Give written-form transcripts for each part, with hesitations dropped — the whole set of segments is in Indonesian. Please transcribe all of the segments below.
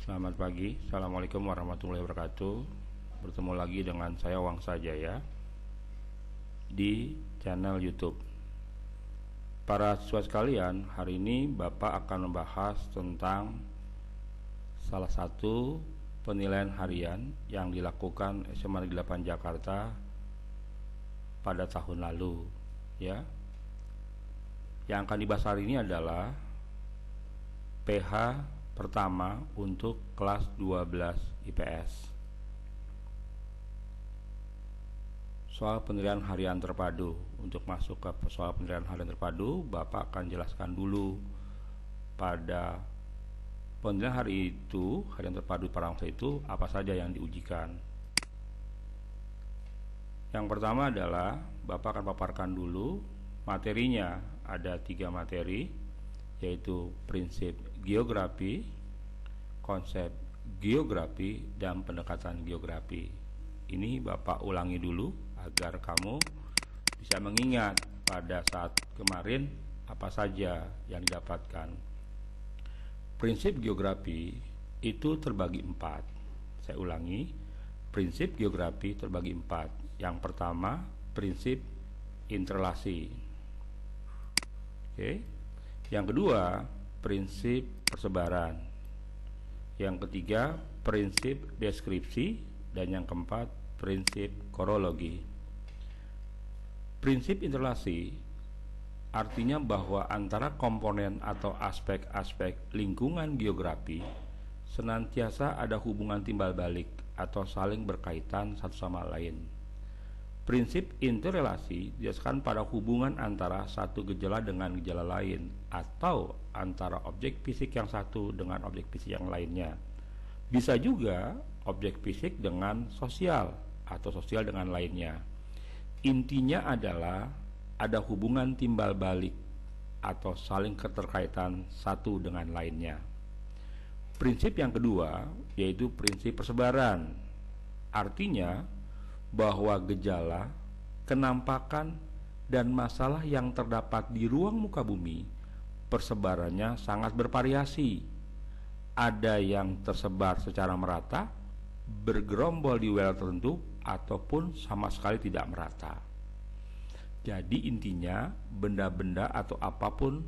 Selamat pagi, Assalamualaikum warahmatullahi wabarakatuh. Bertemu lagi dengan saya Wangsa Jaya di channel YouTube. Para siswa sekalian, hari ini Bapak akan membahas tentang salah satu penilaian harian yang dilakukan SMA Negeri 8 Jakarta pada tahun lalu, ya. Yang akan dibahas hari ini adalah PH pertama untuk kelas 12 IPS. Soal penilaian harian terpadu. Untuk masuk ke soal penilaian harian terpadu, Bapak akan jelaskan dulu pada penilaian hari itu, harian terpadu para bangsa itu, apa saja yang diujikan. Yang pertama adalah Bapak akan paparkan dulu materinya. Ada 3 materi, yaitu prinsip geografi, konsep geografi, dan pendekatan geografi. Ini Bapak ulangi dulu agar kamu bisa mengingat pada saat kemarin apa saja yang didapatkan. Prinsip geografi itu terbagi 4. Saya ulangi, prinsip geografi terbagi 4. Yang pertama, prinsip interrelasi. Oke. Yang kedua, prinsip persebaran. Yang ketiga, prinsip deskripsi. Dan yang keempat, prinsip korologi. Prinsip interrelasi artinya bahwa antara komponen atau aspek-aspek lingkungan geografi senantiasa ada hubungan timbal balik atau saling berkaitan satu sama lain. Prinsip interrelasi dijelaskan pada hubungan antara satu gejala dengan gejala lain atau antara objek fisik yang satu dengan objek fisik yang lainnya. Bisa juga objek fisik dengan sosial atau sosial dengan lainnya. Intinya adalah ada hubungan timbal balik atau saling keterkaitan satu dengan lainnya. Prinsip yang kedua yaitu prinsip persebaran. Artinya bahwa gejala, kenampakan, dan masalah yang terdapat di ruang muka bumi persebarannya sangat bervariasi. Ada yang tersebar secara merata, bergerombol di wilayah tertentu, ataupun sama sekali tidak merata. Jadi intinya benda-benda atau apapun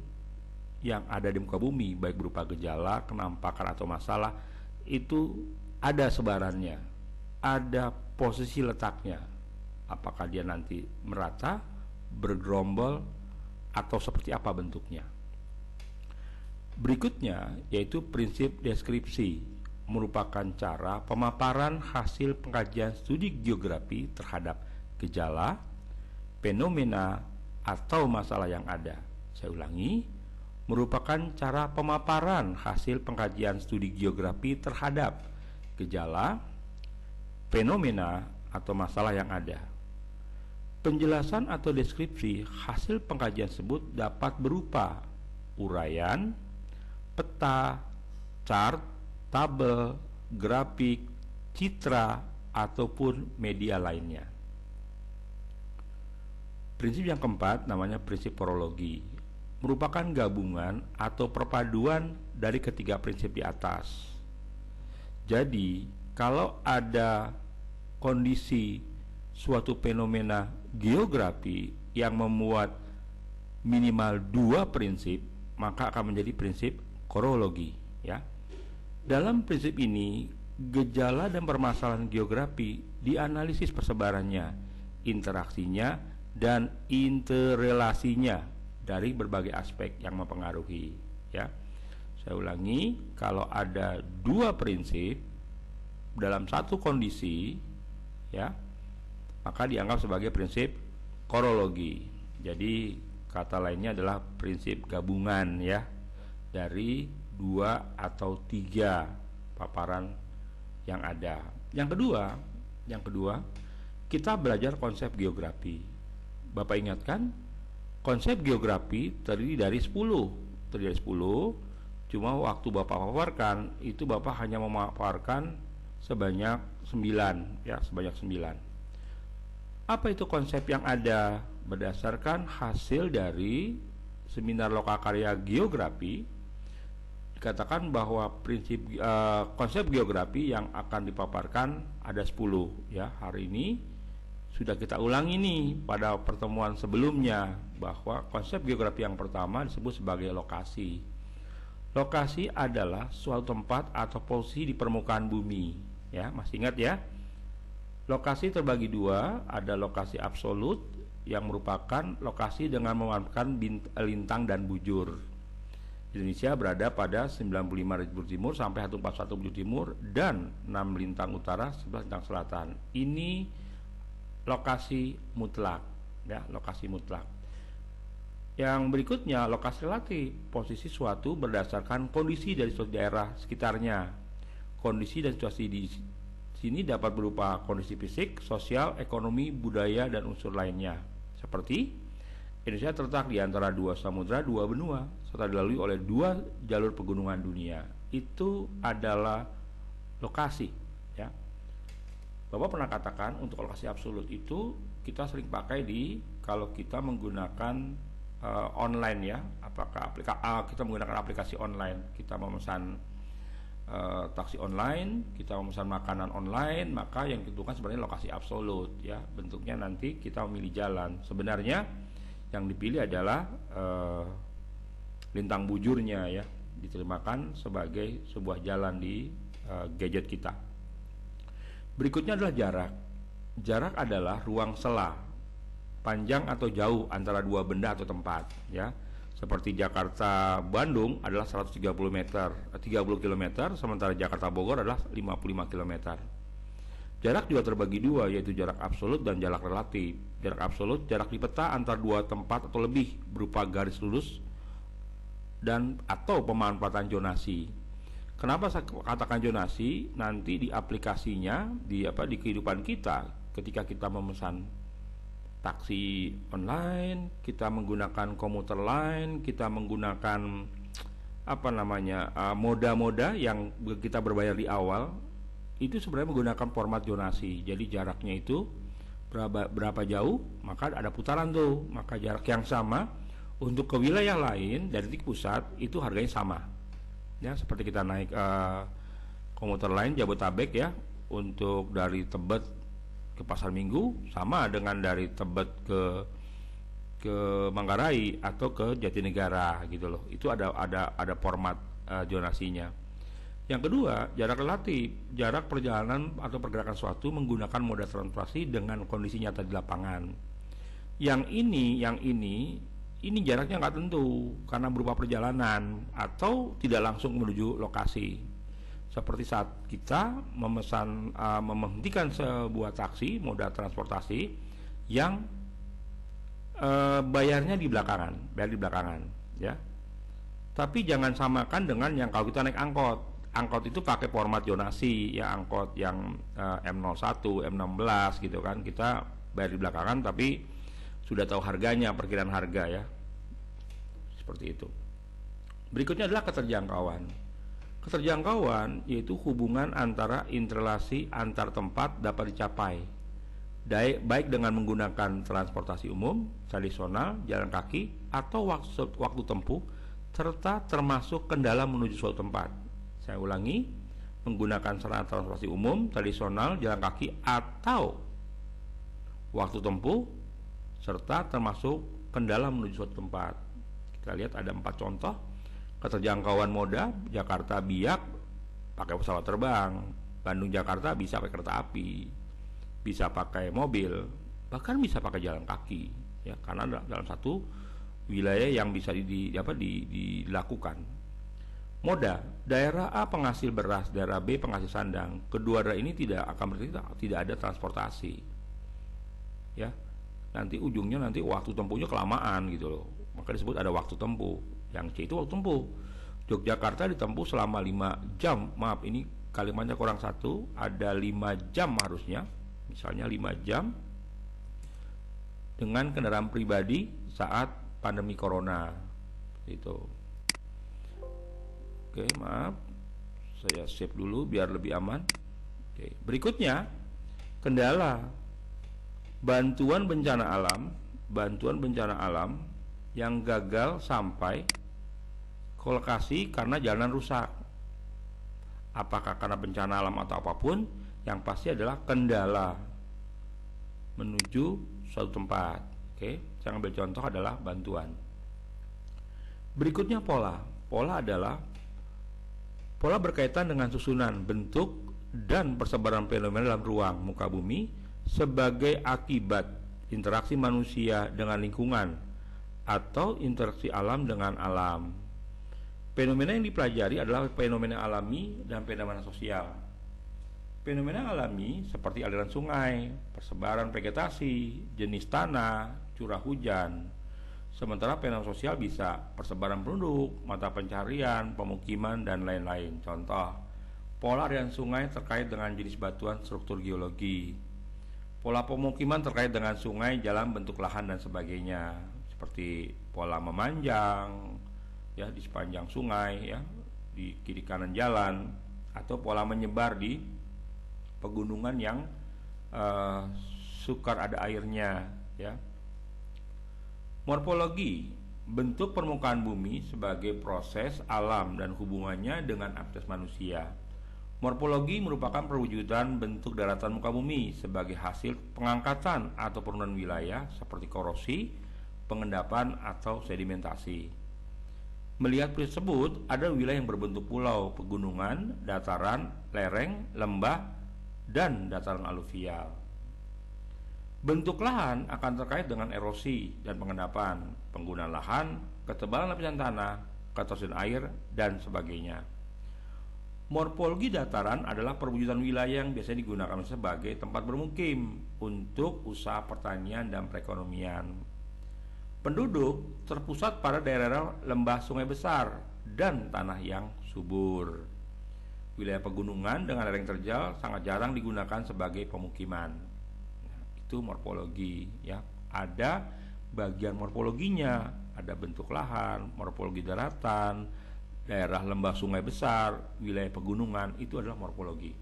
yang ada di muka bumi, baik berupa gejala, kenampakan, atau masalah, itu ada sebarannya, ada posisi letaknya. Apakah dia nanti merata, bergerombol, atau seperti apa bentuknya. Berikutnya yaitu prinsip deskripsi, merupakan cara pemaparan hasil pengkajian studi geografi terhadap gejala, fenomena, atau masalah yang ada. Saya ulangi, merupakan cara pemaparan hasil pengkajian studi geografi terhadap gejala, fenomena, atau masalah yang ada. Penjelasan atau deskripsi hasil pengkajian tersebut dapat berupa uraian, peta, chart, tabel, grafik, citra, ataupun media lainnya. Prinsip yang keempat namanya prinsip korologi, merupakan gabungan atau perpaduan dari ketiga prinsip di atas. Jadi, kalau ada kondisi suatu fenomena geografi yang memuat minimal 2 prinsip, maka akan menjadi prinsip korologi, ya. Dalam prinsip ini, gejala dan permasalahan geografi dianalisis persebarannya, interaksinya, dan interrelasinya dari berbagai aspek yang mempengaruhi, ya. Saya ulangi, kalau ada 2 prinsip dalam satu kondisi, ya, maka dianggap sebagai prinsip korologi. Jadi kata lainnya adalah prinsip gabungan, ya, dari 2 atau 3 paparan yang ada. Yang kedua, kita belajar konsep geografi. Bapak ingatkan, konsep geografi terdiri dari 10. Cuma waktu Bapak paparkan itu Bapak hanya memaparkan sebanyak 9, ya, sebanyak 9. Apa itu konsep yang ada? Berdasarkan hasil dari seminar lokakarya geografi, dikatakan bahwa konsep geografi yang akan dipaparkan ada 10 ya. Hari ini sudah kita ulangi nih pada pertemuan sebelumnya bahwa konsep geografi yang pertama disebut sebagai lokasi. Lokasi adalah suatu tempat atau posisi di permukaan bumi ya, masih ingat ya? Lokasi terbagi dua, ada lokasi absolut yang merupakan lokasi dengan memanfaatkan lintang dan bujur. Indonesia berada pada 95 bujur timur sampai 141 bujur timur dan 6 lintang utara, 11 lintang selatan. Ini lokasi mutlak ya, lokasi mutlak. Yang berikutnya lokasi relatif, posisi suatu berdasarkan kondisi dari suatu daerah sekitarnya. Kondisi dan situasi di sini dapat berupa kondisi fisik, sosial, ekonomi, budaya dan unsur lainnya. Seperti Indonesia terletak di antara dua samudra, dua benua, serta dilalui oleh dua jalur pegunungan dunia. Itu adalah lokasi ya. Bapak pernah katakan untuk lokasi absolut itu kita sering pakai kalau kita menggunakan online ya. Apakah kita menggunakan aplikasi online, kita memesan taksi online, kita memesan makanan online, maka yang ditentukan sebenarnya lokasi absolut ya. Bentuknya nanti kita memilih jalan. Sebenarnya yang dipilih adalah lintang bujurnya ya, diterimakan sebagai sebuah jalan di gadget kita. Berikutnya adalah jarak. Jarak adalah ruang sela, panjang atau jauh antara dua benda atau tempat ya. Seperti Jakarta Bandung adalah 130 meter, 30 km, sementara Jakarta Bogor adalah 55 km. Jarak juga terbagi dua, yaitu jarak absolut dan jarak relatif. Jarak absolut, jarak di peta antar dua tempat atau lebih berupa garis lurus dan atau pemanfaatan zonasi. Kenapa saya katakan zonasi? Nanti di aplikasinya, di kehidupan kita, ketika kita memesan taksi online, kita menggunakan komuter lain, kita menggunakan moda-moda yang kita berbayar di awal, itu sebenarnya menggunakan format zonasi. Jadi jaraknya itu berapa jauh, maka ada putaran tuh. Maka jarak yang sama untuk ke wilayah lain dari titik pusat itu harganya sama. Ya, seperti kita naik komuter lain Jabotabek ya, untuk dari Tebet ke Pasar Minggu sama dengan dari Tebet ke Manggarai atau ke Jatinegara gitu loh. Itu ada format zonasinya. Yang kedua, jarak relatif, jarak perjalanan atau pergerakan suatu menggunakan moda transportasi dengan kondisi nyata di lapangan. Yang ini jaraknya nggak tentu karena berupa perjalanan atau tidak langsung menuju lokasi. Seperti saat kita menghentikan sebuah taksi, moda transportasi yang bayarnya di belakangan, bayar di belakangan, ya. Tapi jangan samakan dengan yang kalau kita naik angkot. Angkot itu pakai format zonasi ya, angkot yang M01, M16 gitu kan, kita bayar di belakangan tapi sudah tahu harganya, perkiraan harga ya, seperti itu. Berikutnya adalah keterjangkauan. Keterjangkauan yaitu hubungan antara interrelasi antar tempat dapat dicapai baik dengan menggunakan transportasi umum, tradisional, jalan kaki atau waktu tempuh, serta termasuk kendala menuju suatu tempat. Saya ulangi, menggunakan sarana transportasi umum, tradisional, jalan kaki atau waktu tempuh, serta termasuk kendala menuju suatu tempat. Kita lihat ada 4 contoh. Keterjangkauan moda, Jakarta Biak pakai pesawat terbang, Bandung Jakarta bisa pakai kereta api, bisa pakai mobil, bahkan bisa pakai jalan kaki ya, karena dalam satu wilayah yang bisa dilakukan. Moda, daerah A penghasil beras, daerah B penghasil sandang. Kedua daerah ini tidak ada transportasi. Ya. Nanti ujungnya waktu tempuhnya kelamaan gitu loh. Maka disebut ada waktu tempuh. Yang C itu waktu tempuh. Yogyakarta ditempuh selama 5 jam. Maaf, ini kalimatnya kurang satu, ada 5 jam harusnya. Misalnya 5 jam dengan kendaraan pribadi saat pandemi corona. Itu. Oke, maaf, saya save dulu biar lebih aman. Oke, berikutnya kendala bantuan bencana alam yang gagal sampai Kolokasi karena jalanan rusak. Apakah karena bencana alam atau apapun, yang pasti adalah kendala menuju suatu tempat. Oke, saya ambil contoh adalah bantuan. Berikutnya pola. Pola adalah pola berkaitan dengan susunan, bentuk, dan persebaran fenomena dalam ruang muka bumi sebagai akibat interaksi manusia dengan lingkungan atau interaksi alam dengan alam. Fenomena yang dipelajari adalah fenomena alami dan fenomena sosial. Fenomena alami seperti aliran sungai, persebaran vegetasi, jenis tanah, curah hujan. Sementara fenomena sosial bisa persebaran penduduk, mata pencarian, pemukiman, dan lain-lain. Contoh, pola aliran sungai terkait dengan jenis batuan struktur geologi. Pola pemukiman terkait dengan sungai, jalan, bentuk lahan, dan sebagainya. Seperti pola memanjang ya di sepanjang sungai ya, di kiri kanan jalan, atau pola menyebar di pegunungan yang sukar ada airnya ya. Morfologi, bentuk permukaan bumi sebagai proses alam dan hubungannya dengan aktivitas manusia. Morfologi merupakan perwujudan bentuk daratan muka bumi sebagai hasil pengangkatan atau penurunan wilayah seperti korosi, pengendapan, atau sedimentasi. Melihat tersebut, ada wilayah yang berbentuk pulau, pegunungan, dataran, lereng, lembah, dan dataran aluvial. Bentuk lahan akan terkait dengan erosi dan pengendapan, penggunaan lahan, ketebalan lapisan tanah, ketersediaan air, dan sebagainya. Morfologi dataran adalah perwujudan wilayah yang biasanya digunakan sebagai tempat bermukim untuk usaha pertanian dan perekonomian. Penduduk terpusat pada daerah lembah sungai besar dan tanah yang subur. Wilayah pegunungan dengan lereng terjal sangat jarang digunakan sebagai pemukiman. Nah, itu morfologi ya. Ada bagian morfologinya, ada bentuk lahan, morfologi daratan, daerah lembah sungai besar, wilayah pegunungan, itu adalah morfologi.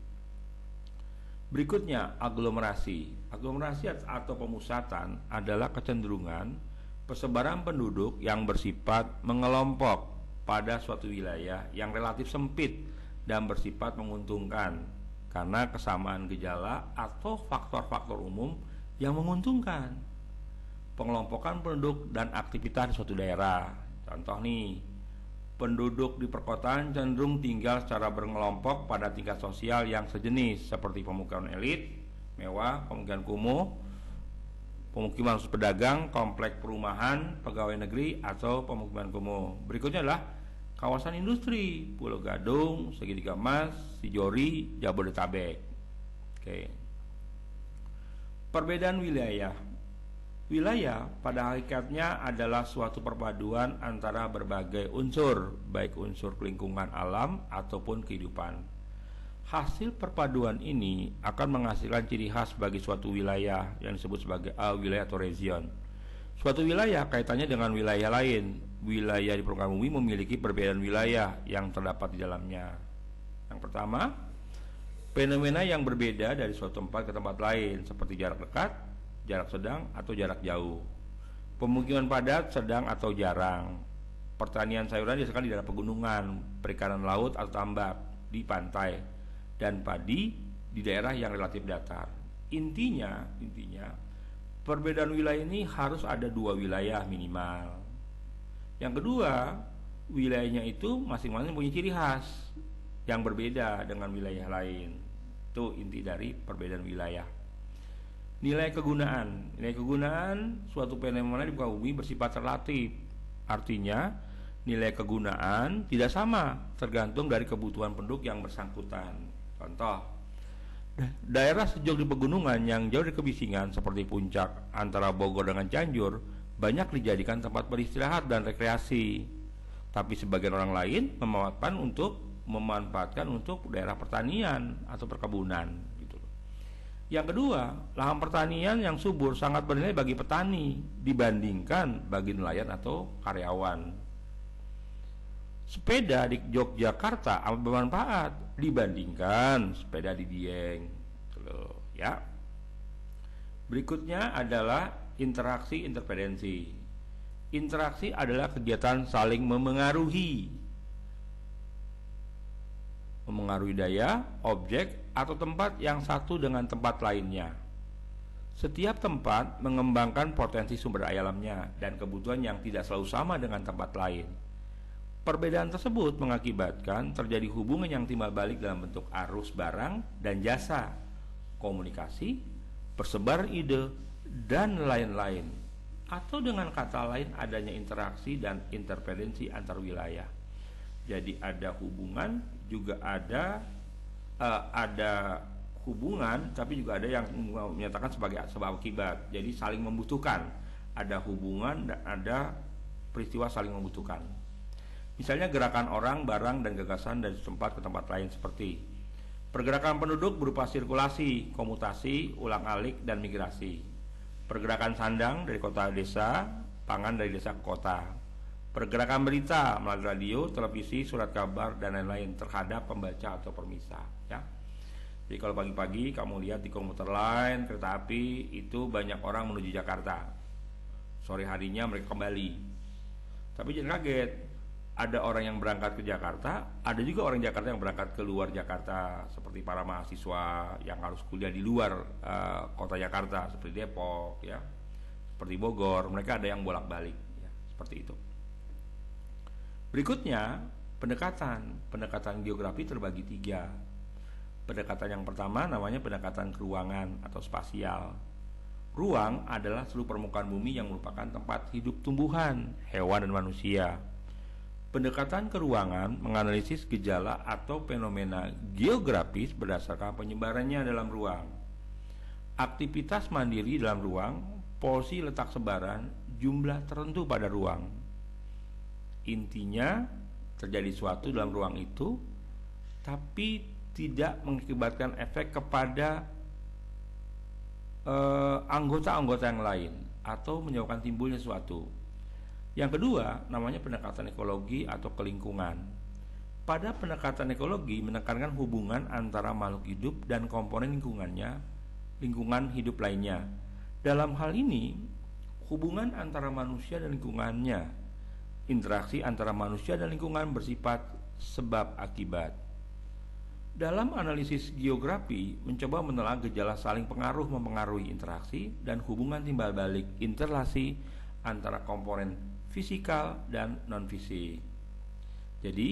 Berikutnya, aglomerasi. Aglomerasi atau pemusatan adalah kecenderungan persebaran penduduk yang bersifat mengelompok pada suatu wilayah yang relatif sempit dan bersifat menguntungkan karena kesamaan gejala atau faktor-faktor umum yang menguntungkan. Pengelompokan penduduk dan aktivitas di suatu daerah. Contoh nih, penduduk di perkotaan cenderung tinggal secara berkelompok pada tingkat sosial yang sejenis seperti pemukiman elit, mewah, pemukiman kumuh, pemukiman khusus pedagang, komplek perumahan, pegawai negeri, atau pemukiman kumuh. Berikutnya adalah kawasan industri, Pulau Gadung, Segitiga Emas, Sijori, Jabodetabek. Oke. Perbedaan wilayah. Wilayah pada hakikatnya adalah suatu perpaduan antara berbagai unsur, baik unsur lingkungan alam ataupun kehidupan. Hasil perpaduan ini akan menghasilkan ciri khas bagi suatu wilayah yang disebut sebagai wilayah atau region. Suatu wilayah kaitannya dengan wilayah lain. Wilayah di permukaan bumi memiliki perbedaan wilayah yang terdapat di dalamnya. Yang pertama, fenomena yang berbeda dari suatu tempat ke tempat lain seperti jarak dekat, jarak sedang, atau jarak jauh. Pemukiman padat, sedang, atau jarang. Pertanian sayuran dihasilkan di daerah pegunungan, perikanan laut atau tambak di pantai, dan padi di daerah yang relatif datar. Intinya perbedaan wilayah ini harus ada dua wilayah minimal. Yang kedua, wilayahnya itu masing-masing punya ciri khas yang berbeda dengan wilayah lain. Itu inti dari perbedaan wilayah. Nilai kegunaan suatu fenomena di muka bumi bersifat relatif. Artinya nilai kegunaan tidak sama tergantung dari kebutuhan penduduk yang bersangkutan. Contoh, daerah sejuk di pegunungan yang jauh dari kebisingan seperti puncak antara Bogor dengan Cianjur banyak dijadikan tempat beristirahat dan rekreasi. Tapi sebagian orang lain memanfaatkan untuk daerah pertanian atau perkebunan gitu. Yang kedua, lahan pertanian yang subur sangat bernilai bagi petani dibandingkan bagi nelayan atau karyawan. Sepeda di Yogyakarta amat bermanfaat dibandingkan sepeda di Dieng. Ya. Berikutnya adalah interaksi interferensi. Interaksi adalah kegiatan saling memengaruhi memengaruhi daya, objek, atau tempat yang satu dengan tempat lainnya. Setiap tempat mengembangkan potensi sumber daya alamnya dan kebutuhan yang tidak selalu sama dengan tempat lain. Perbedaan tersebut mengakibatkan terjadi hubungan yang timbal balik dalam bentuk arus barang dan jasa, komunikasi, persebaran ide, dan lain-lain. Atau dengan kata lain adanya interaksi dan interferensi antar wilayah. Jadi ada hubungan, juga ada hubungan, tapi juga ada yang menyatakan sebagai sebab akibat. Jadi saling membutuhkan. Ada hubungan dan ada peristiwa saling membutuhkan. Misalnya gerakan orang, barang, dan gagasan dari tempat ke tempat lain seperti pergerakan penduduk berupa sirkulasi, komutasi, ulang-alik, dan migrasi. Pergerakan sandang dari kota ke desa, pangan dari desa ke kota. Pergerakan berita melalui radio, televisi, surat kabar, dan lain-lain terhadap pembaca atau permisah. Ya. Jadi kalau pagi-pagi kamu lihat di komuter lain, kereta api, itu banyak orang menuju Jakarta. Sore harinya mereka kembali. Tapi jangan kaget, ada orang yang berangkat ke Jakarta, ada juga orang Jakarta yang berangkat ke luar Jakarta, seperti para mahasiswa yang harus kuliah di luar kota Jakarta, seperti Depok, ya, seperti Bogor. Mereka ada yang bolak-balik, ya, seperti itu. Berikutnya, pendekatan geografi terbagi 3. Pendekatan yang pertama namanya pendekatan keruangan atau spasial. Ruang adalah seluruh permukaan bumi yang merupakan tempat hidup tumbuhan, hewan, dan manusia. Pendekatan keruangan menganalisis gejala atau fenomena geografis berdasarkan penyebarannya dalam ruang. Aktivitas mandiri dalam ruang, porsi letak sebaran, jumlah tertentu pada ruang. Intinya, terjadi suatu dalam ruang itu, tapi tidak mengakibatkan efek kepada anggota-anggota yang lain atau menyebabkan timbulnya sesuatu. Yang kedua namanya pendekatan ekologi atau kelingkungan. Pada pendekatan ekologi menekankan hubungan antara makhluk hidup dan komponen lingkungan hidup lainnya. Dalam hal ini, hubungan antara manusia dan lingkungannya, interaksi antara manusia dan lingkungan bersifat sebab akibat. Dalam analisis geografi mencoba menelaah gejala saling pengaruh mempengaruhi interaksi dan hubungan timbal balik interrelasi antara komponen fisikal dan non-fisik. Jadi,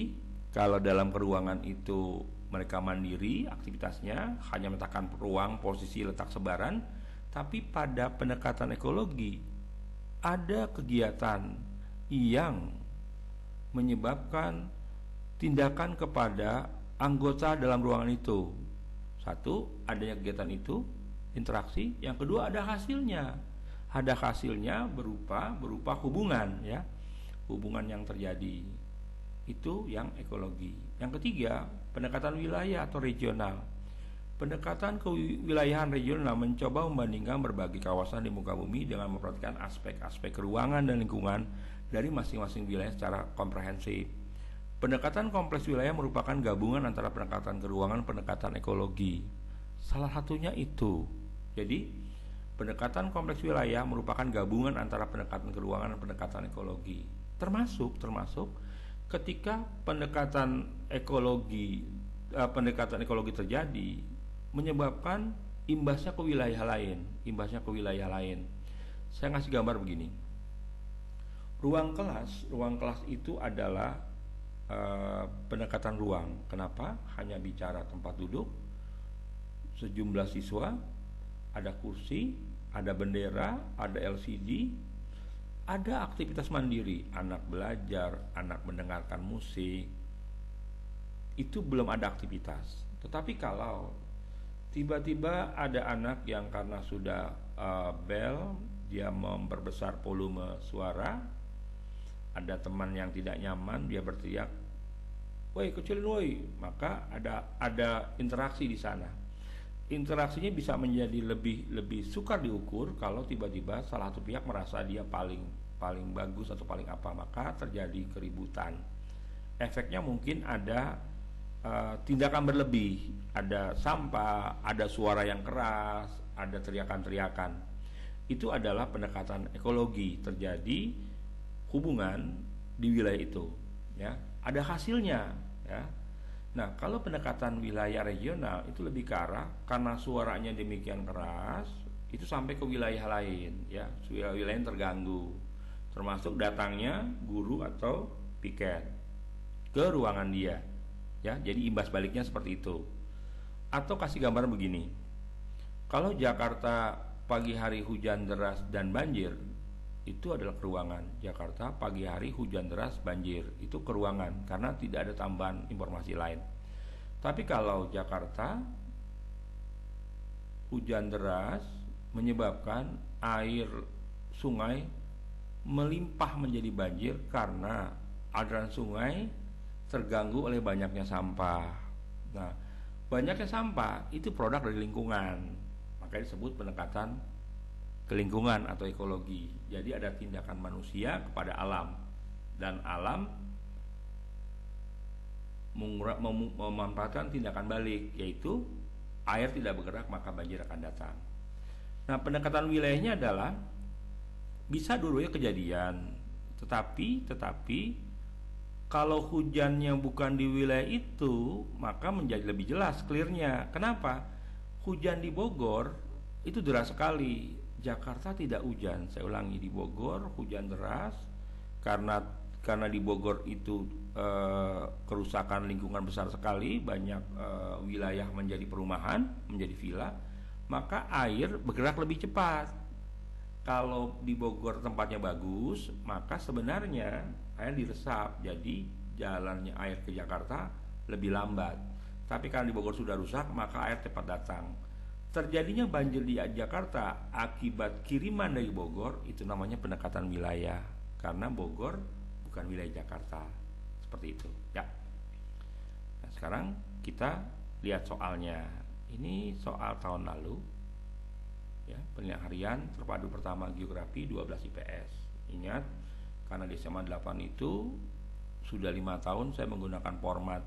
kalau dalam keruangan itu mereka mandiri aktivitasnya, hanya meletakkan ruang, posisi, letak sebaran, tapi pada pendekatan ekologi ada kegiatan yang menyebabkan tindakan kepada anggota dalam ruangan itu. Satu, adanya kegiatan itu, interaksi. Yang kedua, ada hasilnya. Ada hasilnya berupa hubungan, ya, hubungan yang terjadi. Itu yang ekologi. Yang ketiga, pendekatan wilayah atau regional. Pendekatan kewilayahan regional mencoba membandingkan berbagai kawasan di muka bumi dengan memperhatikan aspek-aspek ruangan dan lingkungan dari masing-masing wilayah secara komprehensif. Pendekatan kompleks wilayah merupakan gabungan antara pendekatan keruangan dan pendekatan ekologi. Salah satunya itu. Jadi, pendekatan kompleks wilayah merupakan gabungan antara pendekatan keruangan dan pendekatan ekologi. Termasuk ketika pendekatan ekologi terjadi menyebabkan imbasnya ke wilayah lain. Saya ngasih gambar begini. Ruang kelas itu adalah pendekatan ruang. Kenapa? Hanya bicara tempat duduk, sejumlah siswa, ada kursi, ada bendera, ada LCD, ada aktivitas mandiri, anak belajar, anak mendengarkan musik. Itu belum ada aktivitas. Tetapi kalau tiba-tiba ada anak yang karena sudah bel, dia memperbesar volume suara, ada teman yang tidak nyaman, dia berteriak, "Woi, kecilin woi," maka ada interaksi di sana. Interaksinya bisa menjadi lebih sukar diukur kalau tiba-tiba salah satu pihak merasa dia paling bagus atau paling apa, maka terjadi keributan. Efeknya mungkin ada tindakan berlebih, ada sampah, ada suara yang keras, ada teriakan-teriakan. Itu adalah pendekatan ekologi, terjadi hubungan di wilayah itu, ya. Ada hasilnya, ya. Nah, kalau pendekatan wilayah regional itu lebih ke arah karena suaranya demikian keras, itu sampai ke wilayah lain, ya, wilayah yang terganggu, termasuk datangnya guru atau piket ke ruangan dia, ya. Jadi imbas baliknya seperti itu. Atau kasih gambaran begini, kalau Jakarta pagi hari hujan deras dan banjir, itu adalah keruangan. Jakarta pagi hari hujan deras banjir, itu keruangan karena tidak ada tambahan informasi lain. Tapi kalau Jakarta hujan deras menyebabkan air sungai melimpah menjadi banjir karena aliran sungai terganggu oleh banyaknya sampah. Nah, banyaknya sampah itu produk dari lingkungan, makanya disebut pendekatan ke lingkungan atau ekologi. Jadi ada tindakan manusia kepada alam, dan alam memanfaatkan tindakan balik, yaitu air tidak bergerak maka banjir akan datang. Nah, pendekatan wilayahnya adalah bisa dulu ya kejadian, tetapi kalau hujannya bukan di wilayah itu, maka menjadi lebih jelas clearnya. Kenapa? Hujan di Bogor itu deras sekali. Jakarta tidak hujan. Saya ulangi, di Bogor hujan deras karena di Bogor itu kerusakan lingkungan besar sekali, banyak wilayah menjadi perumahan, menjadi villa, maka air bergerak lebih cepat. Kalau di Bogor tempatnya bagus, maka sebenarnya air diresap, jadi jalannya air ke Jakarta lebih lambat. Tapi karena di Bogor sudah rusak, maka air cepat datang. Terjadinya banjir di Jakarta akibat kiriman dari Bogor, itu namanya pendekatan wilayah, karena Bogor bukan wilayah Jakarta. Seperti itu, ya. Nah, sekarang kita lihat soalnya. Ini soal tahun lalu, ya, penilaian harian terpadu pertama geografi 12 IPS. Ingat, karena di SMA 8 itu sudah 5 tahun saya menggunakan format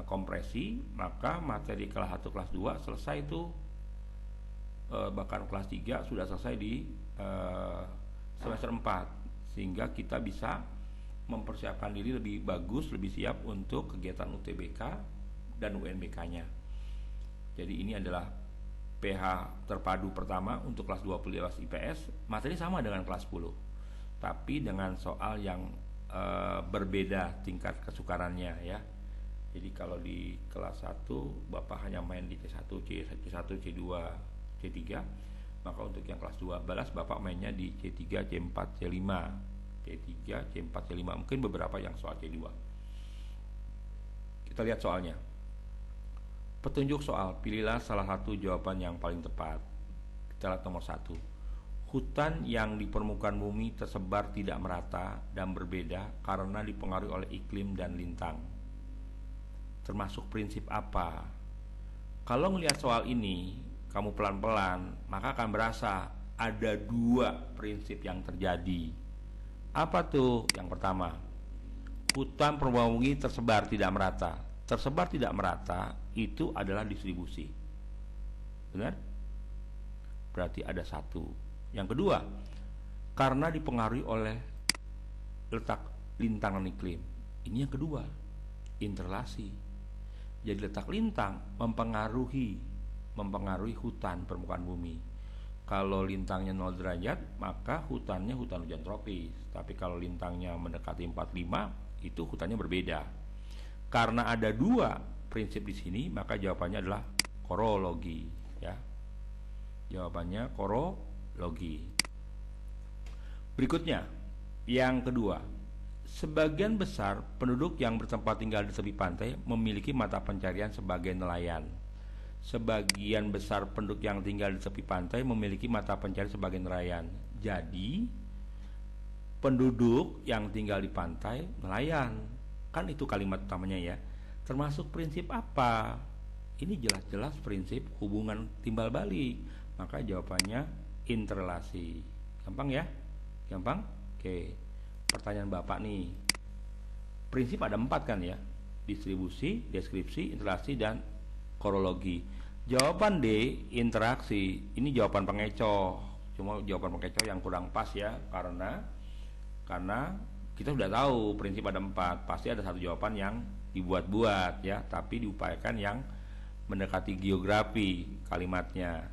kompresi, maka materi kelas 1 kelas 2 selesai itu, bahkan kelas 3 sudah selesai di semester 4, sehingga kita bisa mempersiapkan diri lebih bagus, lebih siap untuk kegiatan UTBK dan UNBK-nya. Jadi ini adalah PH terpadu pertama untuk kelas 12 IPS, materi sama dengan kelas 10, tapi dengan soal yang berbeda tingkat kesukarannya, ya. Jadi kalau di kelas 1 Bapak hanya main di C1, C1, C2, C3, maka untuk yang kelas 12 Bapak mainnya di C3, C4, C5, C3, C4, C5, mungkin beberapa yang soal C2. Kita lihat soalnya. Petunjuk soal, pilihlah salah satu jawaban yang paling tepat. Kita lihat nomor 1. Hutan yang di permukaan bumi tersebar tidak merata dan berbeda karena dipengaruhi oleh iklim dan lintang. Termasuk prinsip apa? Kalau melihat soal ini, kamu pelan-pelan, maka akan berasa ada 2 prinsip yang terjadi. Apa tuh? Yang pertama, hutan permukaan bumi tersebar tidak merata. Tersebar tidak merata itu adalah distribusi. Benar? Berarti ada 1. Yang kedua, karena dipengaruhi oleh letak lintang dan iklim. Ini yang kedua, interlasi. Jadi letak lintang mempengaruhi hutan permukaan bumi. Kalau lintangnya 0 derajat, maka hutannya hutan hujan tropis. Tapi kalau lintangnya mendekati 45, itu hutannya berbeda. Karena ada 2 prinsip di sini, maka jawabannya adalah korologi, ya. Jawabannya korologi. Berikutnya, yang kedua, sebagian besar penduduk yang bertempat tinggal di tepi pantai memiliki mata pencarian sebagai nelayan. Sebagian besar penduduk yang tinggal di tepi pantai memiliki mata pencarian sebagai nelayan. Jadi, penduduk yang tinggal di pantai nelayan. Kan itu kalimat utamanya, ya. Termasuk prinsip apa? Ini jelas-jelas prinsip hubungan timbal balik. Maka jawabannya interrelasi. Gampang ya? Gampang? Oke. Pertanyaan Bapak nih, prinsip ada 4 kan ya? Distribusi, deskripsi, interrelasi, dan korologi. Jawaban D, interaksi. Ini jawaban pengecoh. Cuma jawaban pengecoh yang kurang pas ya, karena kita sudah tahu prinsip ada 4, pasti ada 1 jawaban yang dibuat-buat ya, tapi diupayakan yang mendekati geografi kalimatnya.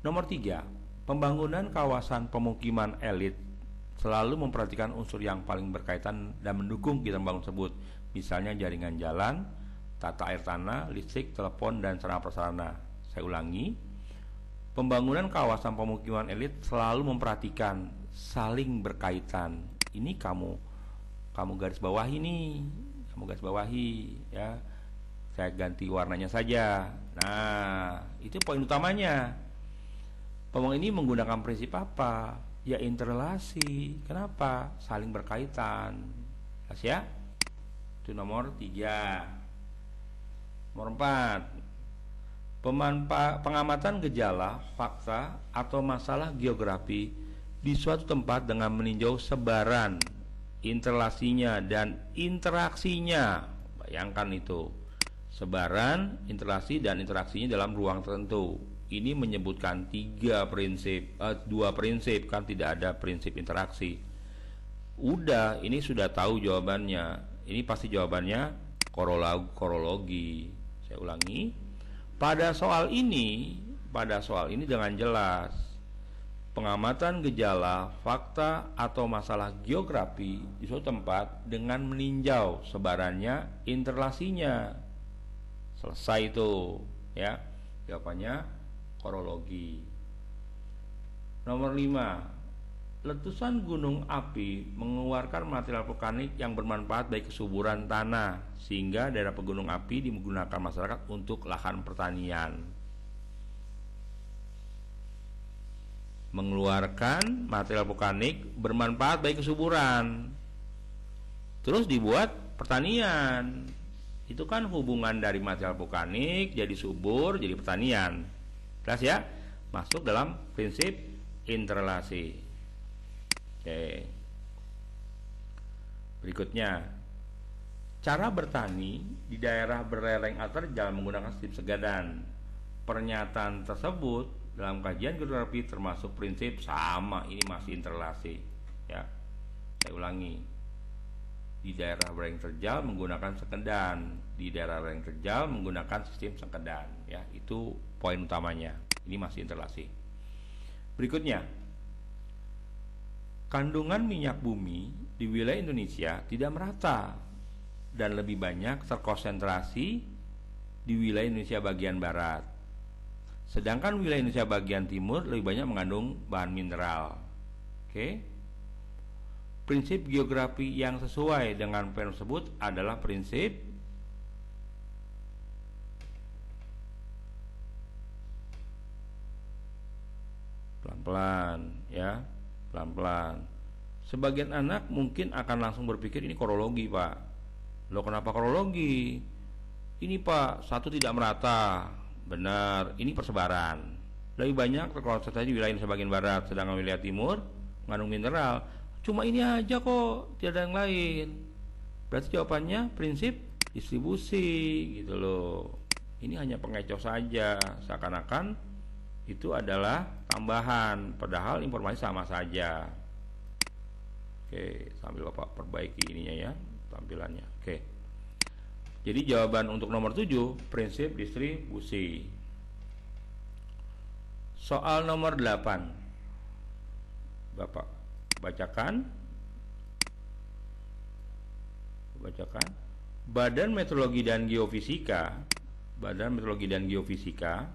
Nomor 3, pembangunan kawasan pemukiman elit selalu memperhatikan unsur yang paling berkaitan dan mendukung kita membangun tersebut. Misalnya jaringan jalan, tata air tanah, listrik, telepon, dan sarana prasarana. Saya ulangi, pembangunan kawasan pemukiman elit selalu memperhatikan saling berkaitan. Ini kamu garis bawahi nih, kamu garis bawahi ya. Saya ganti warnanya saja. Nah, itu poin utamanya. Pembangunan ini menggunakan prinsip apa? Ya interrelasi. Kenapa? Saling berkaitan. Jelas ya? Itu nomor 3. Nomor 4, pengamatan gejala, fakta, atau masalah geografi di suatu tempat dengan meninjau sebaran, interrelasinya, dan interaksinya. Bayangkan itu, sebaran, interrelasi, dan interaksinya dalam ruang tertentu. Ini menyebutkan 2 prinsip, kan tidak ada prinsip interaksi. Udah, ini sudah tahu jawabannya. Ini pasti jawabannya korologi. Saya ulangi, pada soal ini dengan jelas, pengamatan gejala, fakta, atau masalah geografi di suatu tempat dengan meninjau sebarannya, interrelasinya. Selesai itu ya, jawabannya korologi. Nomor 5, letusan gunung api mengeluarkan material vulkanik yang bermanfaat bagi kesuburan tanah, sehingga daerah pegunung api digunakan masyarakat untuk lahan pertanian. Mengeluarkan material vulkanik bermanfaat bagi kesuburan, terus dibuat pertanian. Itu kan hubungan dari material vulkanik jadi subur, jadi pertanian. Jelas ya? Masuk dalam prinsip interrelasi. Oke. Berikutnya, cara bertani di daerah berlereng atau terjal menggunakan sistem segadan. Pernyataan tersebut dalam kajian geografi termasuk prinsip sama, ini masih interrelasi ya. Saya ulangi, di daerah berlereng terjal menggunakan sekedan, di daerah lereng terjal menggunakan sistem sekedan ya. Itu poin utamanya, ini masih interrelasi. Berikutnya, kandungan minyak bumi di wilayah Indonesia tidak merata dan lebih banyak terkonsentrasi di wilayah Indonesia bagian barat. Sedangkan wilayah Indonesia bagian timur lebih banyak mengandung bahan mineral. Oke. Prinsip geografi yang sesuai dengan poin tersebut adalah prinsip pelan-pelan ya, pelan-pelan. Sebagian anak mungkin akan langsung berpikir ini korologi, Pak. Loh, kenapa korologi? Ini Pak, satu tidak merata. Benar, ini persebaran. Lebih banyak terkonsentrasi di wilayah Indonesia bagian barat, sedangkan wilayah timur mengandung mineral. Cuma ini aja kok, tidak ada yang lain. Berarti jawabannya prinsip distribusi gitu loh. Ini hanya pengecoh saja, seakan-akan itu adalah tambahan, padahal informasi sama saja. Oke, sambil Bapak perbaiki ininya ya, tampilannya. Oke. Jadi jawaban untuk nomor 7, prinsip distribusi. Soal nomor 8, Bapak bacakan. Badan Meteorologi dan Geofisika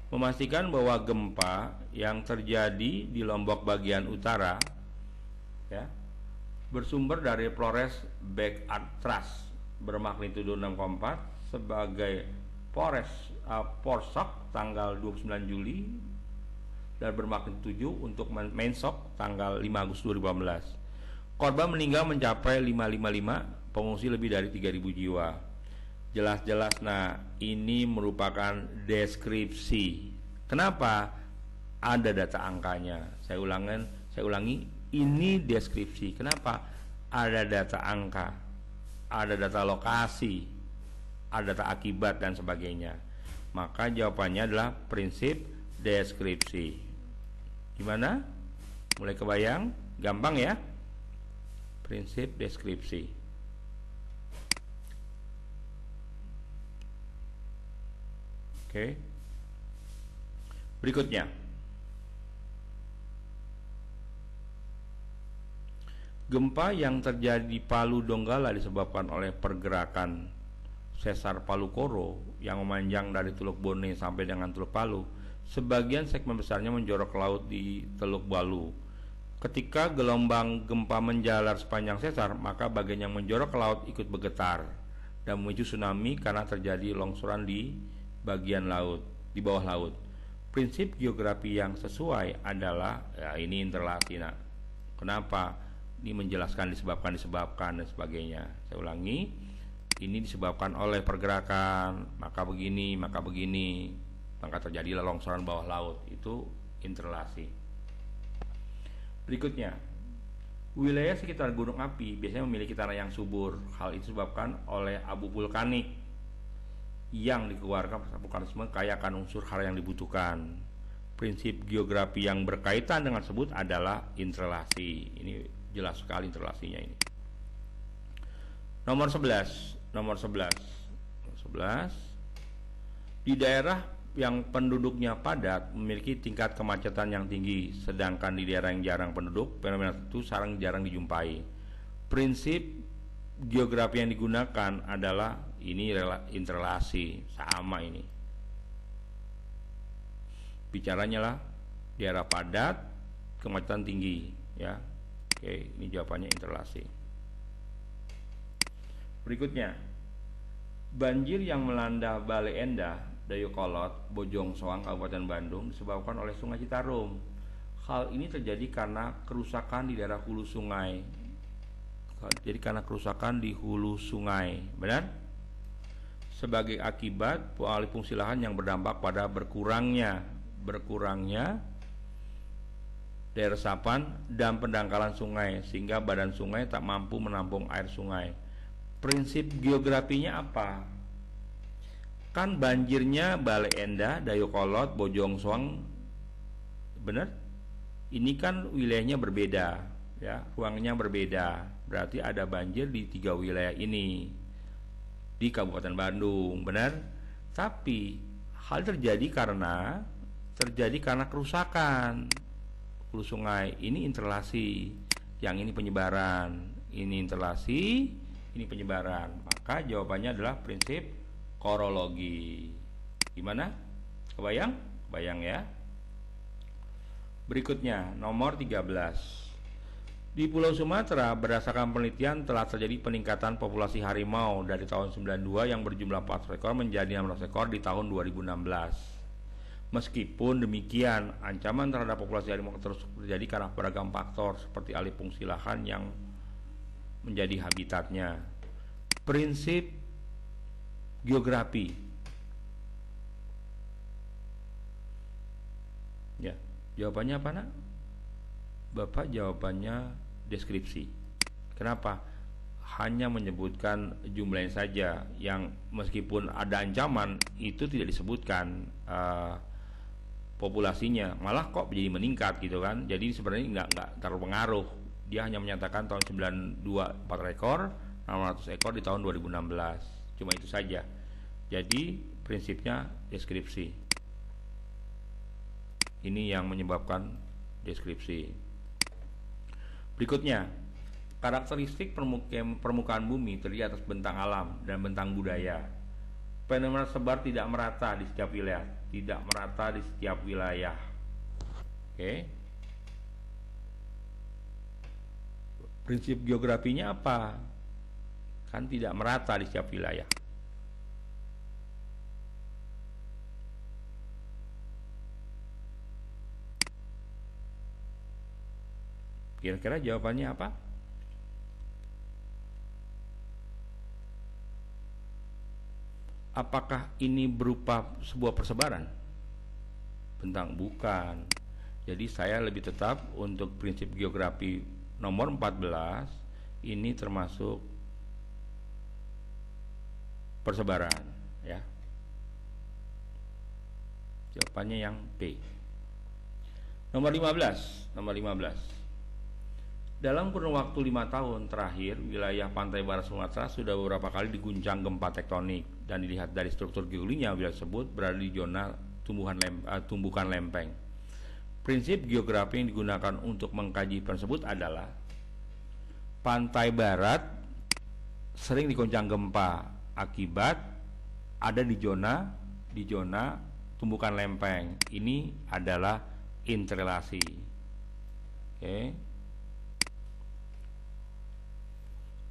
memastikan bahwa gempa yang terjadi di Lombok bagian utara ya, bersumber dari Flores Backyard Thrust bermagnitudo 6,4 sebagai foreshock tanggal 29 Juli dan bermagnitudo 7 untuk main shock tanggal 5 Agustus 2018. Korban meninggal mencapai 555, pengungsi lebih dari 3.000 jiwa. Jelas-jelas, nah ini merupakan deskripsi. Kenapa? Ada data angkanya. Saya ulangi, ini deskripsi. Kenapa? Ada data angka, ada data lokasi, ada data akibat dan sebagainya. Maka jawabannya adalah prinsip deskripsi. Gimana? Mulai kebayang? Gampang ya? Prinsip deskripsi. Oke. Berikutnya, gempa yang terjadi di Palu Donggala disebabkan oleh pergerakan sesar Palu Koro yang memanjang dari Teluk Bone sampai dengan Teluk Palu. Sebagian segmen besarnya menjorok ke laut di Teluk Palu. Ketika gelombang gempa menjalar sepanjang sesar, maka bagian yang menjorok ke laut ikut bergetar dan memicu tsunami karena terjadi longsoran di bagian laut, di bawah laut. Prinsip geografi yang sesuai adalah, ya ini interlasi. Nah, kenapa? Ini menjelaskan disebabkan dan sebagainya. Saya ulangi, ini disebabkan oleh pergerakan, maka begini, maka terjadilah longsoran bawah laut. Itu interlasi. Berikutnya, wilayah sekitar gunung api biasanya memiliki tanah yang subur. Hal itu disebabkan oleh abu vulkanik yang dikeluarkan vulkanisme kaya akan unsur hara yang dibutuhkan. Prinsip geografi yang berkaitan dengan tersebut adalah interlasi. Ini jelas sekali interlasinya ini. Nomor 11. Di daerah yang penduduknya padat memiliki tingkat kemacetan yang tinggi, sedangkan di daerah yang jarang penduduk, fenomena itu jarang dijumpai. Prinsip geografi yang digunakan adalah ini interlasi, sama ini. Bicaranya lah daerah padat, kemacetan tinggi, ya. Oke, ini jawabannya interlasi. Berikutnya, banjir yang melanda Bale Endah, Dayakolot, Bojong Soang, Kabupaten Bandung disebabkan oleh Sungai Citarum. Hal ini terjadi karena kerusakan di daerah hulu sungai. Benar? Sebagai akibat alih fungsi lahan yang berdampak pada berkurangnya daerah resapan dan pendangkalan sungai, sehingga badan sungai tak mampu menampung air sungai. Prinsip geografinya apa? Kan banjirnya Bale Endah, Dayakolot, Bojong Soang, benar? Ini kan wilayahnya berbeda, ya, ruangnya berbeda. Berarti ada banjir di 3 wilayah ini di Kabupaten Bandung, benar? Tapi hal terjadi karena kerusakan hulu sungai. Ini interlasi, yang ini penyebaran. Ini interlasi, ini penyebaran. Maka jawabannya adalah prinsip korologi. Gimana? Kebayang ya? Berikutnya, nomor 13. Di Pulau Sumatera, berdasarkan penelitian telah terjadi peningkatan populasi harimau dari tahun 92 yang berjumlah 4 ekor menjadi 16 ekor di tahun 2016. Meskipun demikian, ancaman terhadap populasi harimau terus terjadi karena beragam faktor seperti alih fungsi lahan yang menjadi habitatnya. Prinsip geografi. Ya, jawabannya apa, Nak? Bapak jawabannya deskripsi. Kenapa? Hanya menyebutkan jumlahnya saja, yang meskipun ada ancaman itu tidak disebutkan populasinya, malah kok jadi meningkat gitu kan. Jadi sebenarnya nggak terlalu pengaruh. Dia hanya menyatakan tahun 92 4 ekor, 600 ekor di tahun 2016. Cuma itu saja. Jadi prinsipnya deskripsi. Ini yang menyebabkan deskripsi. Berikutnya, karakteristik permukaan bumi terdiri atas bentang alam dan bentang budaya. Fenomena sebar tidak merata di setiap wilayah. Oke. Prinsip geografinya apa? Kan tidak merata di setiap wilayah. Kira-kira jawabannya apa? Apakah ini berupa sebuah persebaran? Bentang, bukan. Jadi saya lebih tetap untuk prinsip geografi nomor 14 ini termasuk persebaran, ya. Jawabannya yang B. Nomor 15. Dalam kurun waktu 5 tahun terakhir, wilayah pantai barat Sumatera sudah beberapa kali diguncang gempa tektonik, dan dilihat dari struktur geologinya, wilayah tersebut berada di zona tumbukan lempeng. Prinsip geografi yang digunakan untuk mengkaji tersebut adalah pantai barat sering diguncang gempa akibat ada di zona tumbukan lempeng. Ini adalah interrelasi. Oke.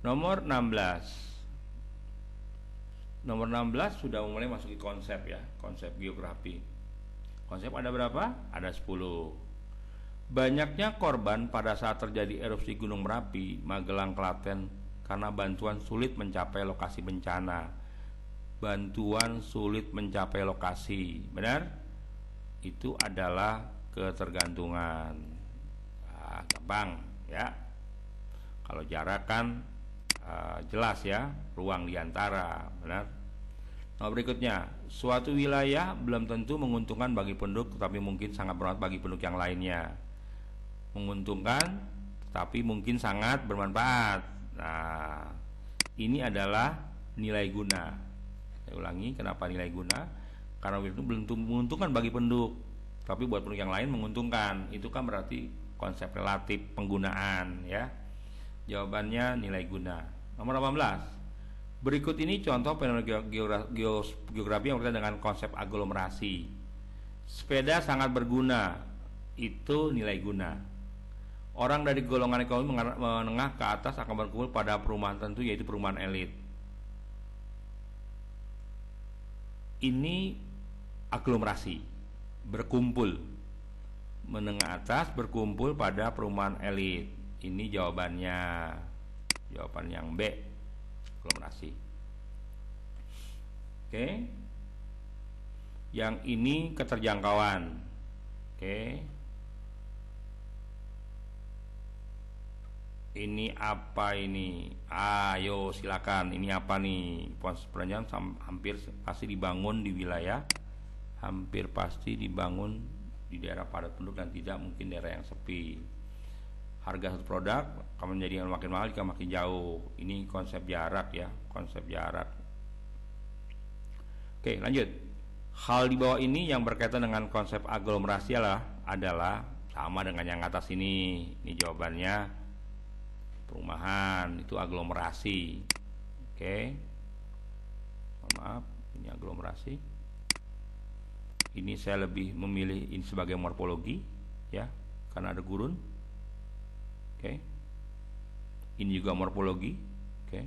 Nomor 16 sudah mulai masuk ke konsep ya, konsep geografi. Konsep ada berapa? Ada 10. Banyaknya korban pada saat terjadi erupsi Gunung Merapi, Magelang, Klaten karena bantuan sulit mencapai lokasi bencana. Bantuan sulit mencapai lokasi, benar? Itu adalah ketergantungan. Nah, gampang ya. Kalau jarak kan jelas ya, ruang diantara, benar. Nah, berikutnya, suatu wilayah belum tentu menguntungkan bagi penduduk, tetapi mungkin sangat bermanfaat bagi penduduk yang lainnya. Menguntungkan, tetapi mungkin sangat bermanfaat. Nah, ini adalah nilai guna. Saya ulangi, kenapa nilai guna? Karena itu belum menguntungkan bagi penduduk, tapi buat penduduk yang lain menguntungkan. Itu kan berarti konsep relatif penggunaan ya. Jawabannya nilai guna. Nomor 18. Berikut ini contoh fenomena geografi yang berkaitan dengan konsep aglomerasi. Sepeda sangat berguna, itu nilai guna. Orang dari golongan ekonomi menengah ke atas akan berkumpul pada perumahan tertentu, yaitu perumahan elit. Ini aglomerasi, berkumpul. Menengah atas berkumpul pada perumahan elit. Ini jawabannya. Jawaban yang B, aglomerasi. Oke. Yang ini keterjangkauan. Oke. Ini apa ini? Ayo silakan. Ini apa nih? Pos perpanjangan hampir pasti dibangun di wilayah, hampir pasti dibangun di daerah padat penduduk dan tidak mungkin daerah yang sepi. Harga satu produk akan menjadi makin mahal jika makin jauh. Ini konsep jarak ya, konsep jarak. Oke, lanjut. Hal di bawah ini yang berkaitan dengan konsep aglomerasi adalah sama dengan yang atas ini. Ini jawabannya perumahan, itu aglomerasi. Oke. Maaf, ini aglomerasi. Ini saya lebih memilih ini sebagai morfologi ya, karena ada gurun. Oke. Ini juga morfologi. Oke.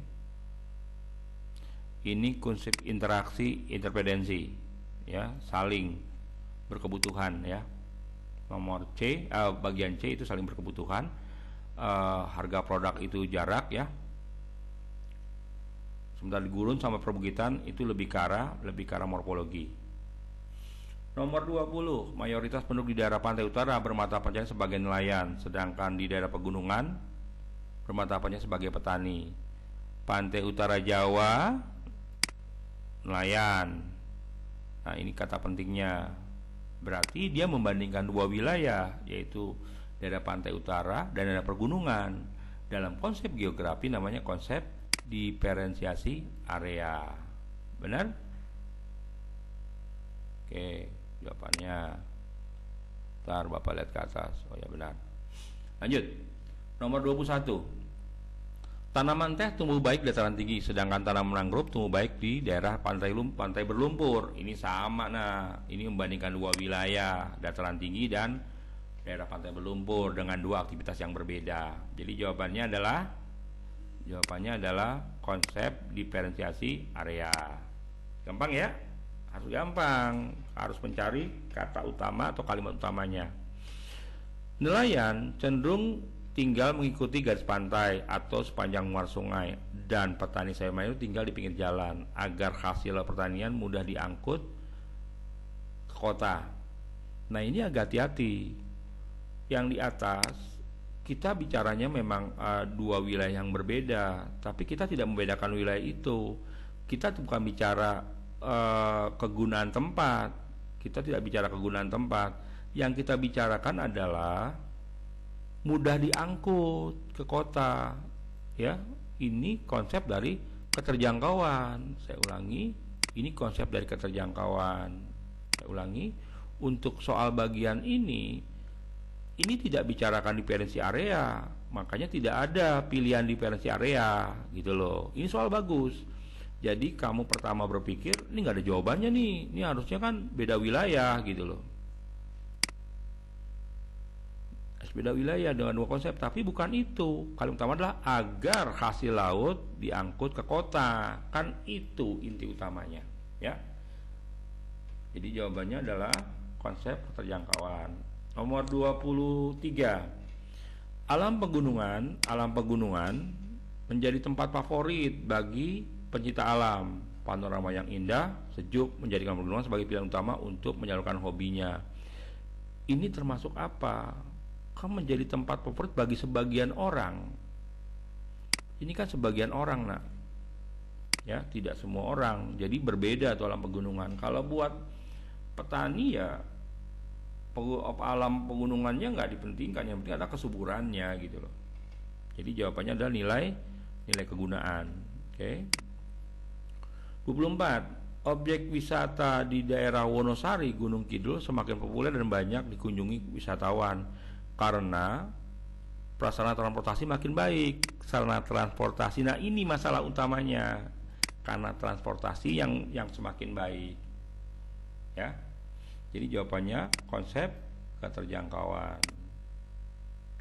Ini konsep interaksi interdependensi ya, saling berkebutuhan ya. Nomor C, bagian C itu saling berkebutuhan. Harga produk itu jarak ya. Sementara di gurun sama perbukitan itu lebih ke arah morfologi. Nomor 20, mayoritas penduduk di daerah pantai utara bermata pencaharian sebagai nelayan, sedangkan di daerah pegunungan bermata pencaharian sebagai petani. Pantai utara Jawa nelayan. Nah, ini kata pentingnya. Berarti dia membandingkan dua wilayah, yaitu daerah pantai utara dan daerah pegunungan. Dalam konsep geografi namanya konsep diferensiasi area. Benar? Oke. Jawabannya ntar Bapak lihat ke atas. Oh ya benar. Lanjut. Nomor 21. Tanaman teh tumbuh baik di dataran tinggi, sedangkan tanaman mangrove tumbuh baik di daerah pantai berlumpur. Ini sama. Nah, ini membandingkan dua wilayah, dataran tinggi dan daerah pantai berlumpur dengan dua aktivitas yang berbeda. Jadi jawabannya adalah konsep diferensiasi area. Gampang ya? Harus gampang, harus mencari kata utama atau kalimat utamanya. Nelayan cenderung tinggal mengikuti garis pantai atau sepanjang muara sungai, dan petani sayur mayur tinggal di pinggir jalan agar hasil pertanian mudah diangkut ke kota. Nah, ini agak hati-hati. Yang di atas kita bicaranya memang dua wilayah yang berbeda, tapi kita tidak membedakan wilayah itu. Kita bukan bicara kegunaan tempat. Kita tidak bicara kegunaan tempat. Yang kita bicarakan adalah mudah diangkut ke kota. Ya, ini konsep dari keterjangkauan. Saya ulangi, ini konsep dari keterjangkauan. Saya ulangi, untuk soal bagian ini tidak bicarakan dependency area, makanya tidak ada pilihan dependency area gitu loh. Ini soal bagus. Jadi kamu pertama berpikir ini nggak ada jawabannya nih, ini harusnya kan beda wilayah gitu loh. Beda wilayah dengan dua konsep, tapi bukan itu. Kalimat utama adalah agar hasil laut diangkut ke kota, kan itu inti utamanya, ya. Jadi jawabannya adalah konsep keterjangkauan. Nomor 23. Alam pegunungan menjadi tempat favorit bagi pencinta alam. Panorama yang indah, sejuk menjadikan pegunungan sebagai pilihan utama untuk menyalurkan hobinya. Ini termasuk apa? Kan menjadi tempat favorit bagi sebagian orang. Ini kan sebagian orang, nak. Ya, tidak semua orang. Jadi berbeda tuh alam pegunungan. Kalau buat petani ya alam pegunungannya nggak dipentingkan, yang penting ada kesuburannya gitu loh. Jadi jawabannya adalah nilai kegunaan. Oke. 24. Objek wisata di daerah Wonosari, Gunung Kidul semakin populer dan banyak dikunjungi wisatawan karena prasarana transportasi makin baik. Sarana transportasi, nah ini masalah utamanya, karena transportasi yang semakin baik, ya. Jadi jawabannya konsep keterjangkauan.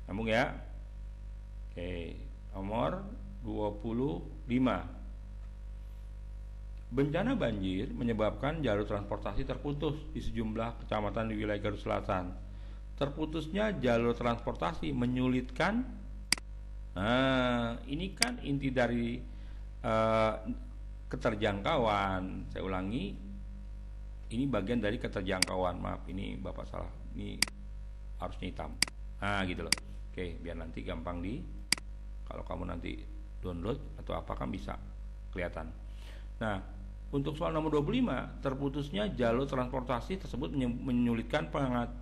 Nyambung ya? Oke, nomor 25. Bencana banjir menyebabkan jalur transportasi terputus di sejumlah kecamatan di wilayah Garut Selatan. Terputusnya jalur transportasi menyulitkan. Nah, ini kan inti dari keterjangkauan. Saya ulangi, ini bagian dari keterjangkauan. Maaf, ini Bapak salah. Ini harusnya hitam. Nah, gitu loh. Oke, biar nanti gampang kalau kamu nanti download atau apa kan bisa kelihatan. Nah, untuk soal nomor 25, terputusnya jalur transportasi tersebut menyulitkan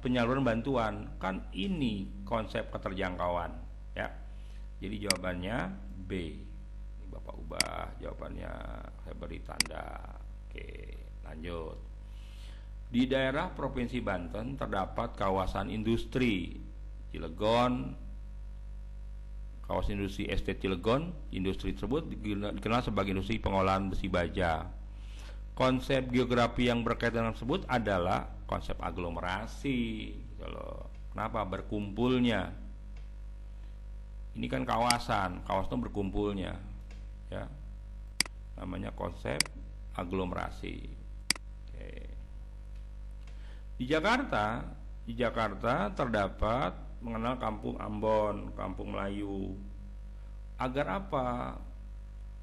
penyaluran bantuan. Kan ini konsep keterjangkauan, ya. Jadi jawabannya B. Ini Bapak ubah jawabannya, saya beri tanda. Oke, lanjut. Di daerah Provinsi Banten terdapat kawasan industri Cilegon, kawasan industri estate Cilegon. Industri tersebut dikenal sebagai industri pengolahan besi baja. Konsep geografi yang berkaitan dengan tersebut adalah konsep aglomerasi. Kenapa? Berkumpulnya. Ini kan kawasan itu berkumpulnya, ya. Namanya konsep aglomerasi. Oke. Di Jakarta terdapat mengenal Kampung Ambon, Kampung Melayu. Agar apa?